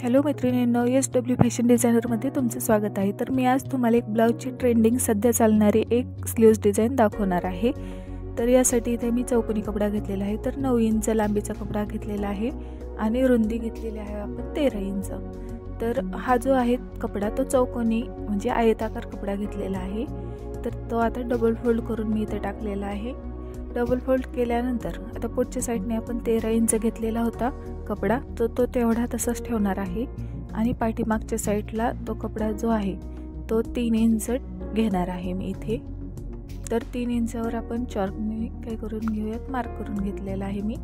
Hello मैत्रिणींनो, SW fashion डिझायनरमध्ये तुमचं स्वागत आहे। तर मी आज तुम्हाला एक ब्लाउजची ट्रेंडिंग सध्या चालणारी एक स्लीव्ज डिझाइन दाखवणार आहे। तर यासाठी इथे मी चौकोनी कपडा घेतलेला आहे। तर 9 इंच लांबीचा कपडा घेतलेला आहे आणि रुंदी घेतलेली आहे आपण 13 इंच। तर हा जो आहे कपडा तो चौकोनी म्हणजे आयताकार कपडा घेतलेला आहे। तर तो आता डबल फोल्ड करून मी इथे टाकलेला आहे। डबल फोल्ड केल्यानंतर आता पुढच्या साईडने आपण 13 इंच घेतलेला होता कपडा तो तेवढा तसाच ठेवणार आहे आणि पाठीमागच्या साईडला तो कपडा जो आहे तो 3 इंच घेणार आहे मी इथे। तर 3 इंचावर आपण चॉकने काय करून घेऊयात, मार्क करून घेतलेला आहे मी।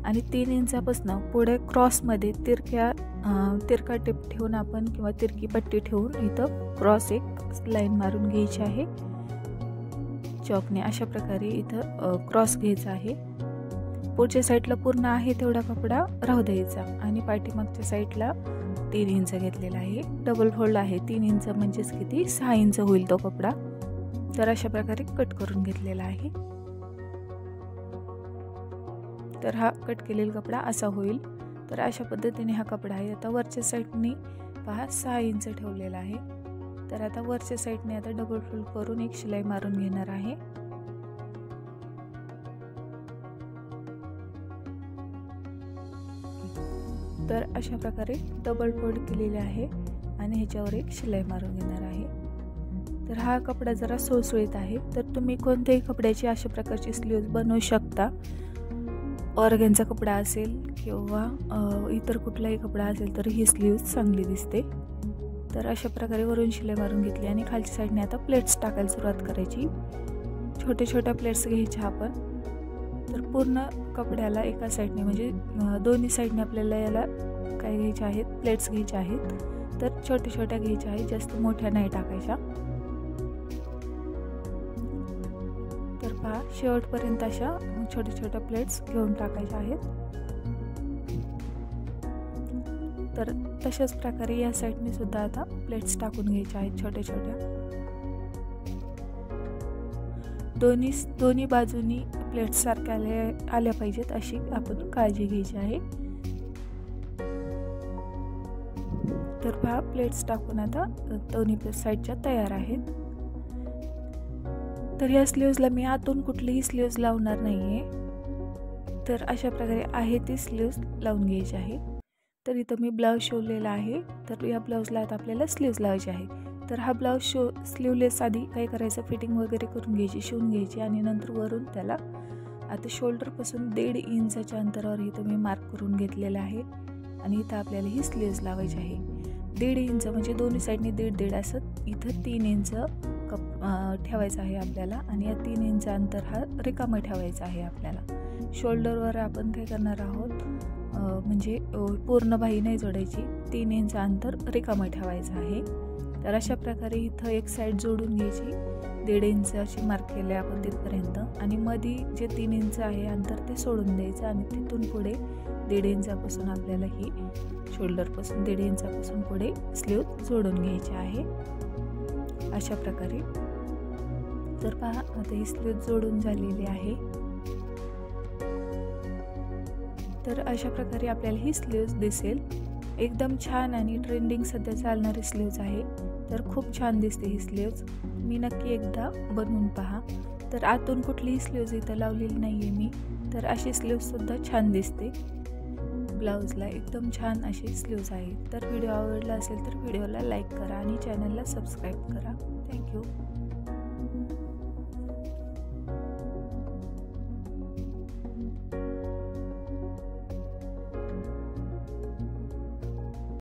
आणि 3 इंचापासून पुढे क्रॉसमध्ये तिरका टिप ठेवून आपण किंवा तिरकी पट्टी ठेवून इथं क्रॉस एक लाईन मारून घ्यायची आहे चॉकने। अशा प्रकारे इथं क्रॉस घ्यायचा आहे। पुढच्या साईडला पूर्ण आहे तेवढा कपडा राहू द्यायचा आणि पाठीमागच्या साईडला 3 इंच घेतलेला आहे। डबल फोल्ड आहे 3 इंच म्हणजेच किती 6 इंच होईल तो कपडा। तर अशा प्रकारे कट करून घेतलेला आहे। तर हा कट केलेला कपडा असा होईल। तर अशा पद्धतीने हा कपडा आहे। आता वरच्या साईडने पहा 6 इंच ठेवलेला आहे। तर आता वरच्या साईडने आता डबल फोल्ड करून एक शिलाई मारून घेणार आहे। तर अशा प्रकारे डबल फोल्ड केलेले आहे आणि ह्याच्यावर एक शिलाई मारून घेणार आहे। तर हा कपडा जरा सुळसुळीत आहे। तर तुम्ही कोणत्याही कपड्याची अशा प्रकारची स्लीव्ज बनवू शकता। ऑर्गेन्झा कपडा असेल किंवा इतर कुठलाही कपडा असेल तर ही स्लीव्ज चांगली दिसते। तर अशा प्रकारे वरून शिलाई मारून घेतली आणि खालच्या साईडने आता प्लेट्स टाकायला सुरुवात करायची। छोट्या प्लेट्स घ्यायच्या आपण। तर पूर्ण कपड्याला एका साईडने म्हणजे दोन्ही साईडने आपल्याला याला काय घ्यायचे आहेत, प्लेट्स घ्यायचे आहेत। तर छोट्या घ्यायच्या आहेत, जास्त मोठ्या नाही टाकायच्या। तर पहा शेवटपर्यंत अशा छोट्या प्लेट्स घेऊन टाकायच्या आहेत। तर तशाच प्रकारे या साईडने सुद्धा आता प्लेट्स टाकून घ्यायच्या आहेत छोट्या। दोन्ही बाजूनी प्लेट्स सारख्या आल्या पाहिजेत अशी आपण काळजी घ्यायची आहे। तर पहा प्लेट्स टाकून आता दोन्ही साईडच्या तयार आहेत। तर या स्लीव्जला मी आतून कुठलीही स्लीव्ज लावणार नाहीये। तर अशा प्रकारे आहे ती स्लीव्ज लावून घ्यायची आहे। तर इथं मी ब्लाऊज शिवलेला आहे। तर या ब्लाऊजला आता आपल्याला स्लीव्ज लावायची आहे। तर हा ब्लाऊज स्लीवलेस आधी काय करायचं, फिटिंग वगैरे करून घ्यायची, शिवून घ्यायची आणि नंतर वरून त्याला आता शोल्डरपासून 1.5 इंचाच्या अंतरावर इथं मी मार्क करून घेतलेला आहे आणि इथं आपल्याला ही स्लीव्ज लावायची आहे। 1.5 इंच म्हणजे दोन्ही साईडने 1.5 असं इथं 3 इंच ठेवायचं आहे आपल्याला आणि या 3 इंच अंतर हा रिकामा ठेवायचा आहे आपल्याला। शोल्डरवर आपण काय करणार आहोत म्हणजे पूर्ण बाही नाही जोडायची, 3 इंच अंतर रिकामा ठेवायचं आहे। तर अशा प्रकारे इथं एक साईड जोडून घ्यायची, 1.5 इंच अशी मार्क केले आपण तिथपर्यंत आणि मध्ये जे 3 इंच आहे अंतर ते सोडून द्यायचं आणि तिथून पुढे 1.5 इंचापासून आपल्याला ही शोल्डरपासून 1.5 इंचापासून पुढे स्लीव्ह जोडून घ्यायची आहे अशा प्रकारे। तर पहा आता ही स्लीव्ह जोडून झालेली आहे। तर अशा प्रकारे आपल्याला ही स्लीव्ज दिसेल। एकदम छान आणि ट्रेंडिंग सध्या चालणारी स्लीव्ज आहे। तर खूप छान दिसते ही स्लीव्ज, मी नक्की एकदा बनवून पहा। तर आतून कुठलीही स्लीव्ज इथं लावलेली नाहीये मी। तर अशी स्लीव्ज सुद्धा छान दिसते ब्लाऊजला, एकदम छान अशी स्लीव्ज आहे। तर व्हिडिओ आवडला असेल तर व्हिडिओला लाईक करा आणि चॅनलला सबस्क्राईब करा। थँक्यू।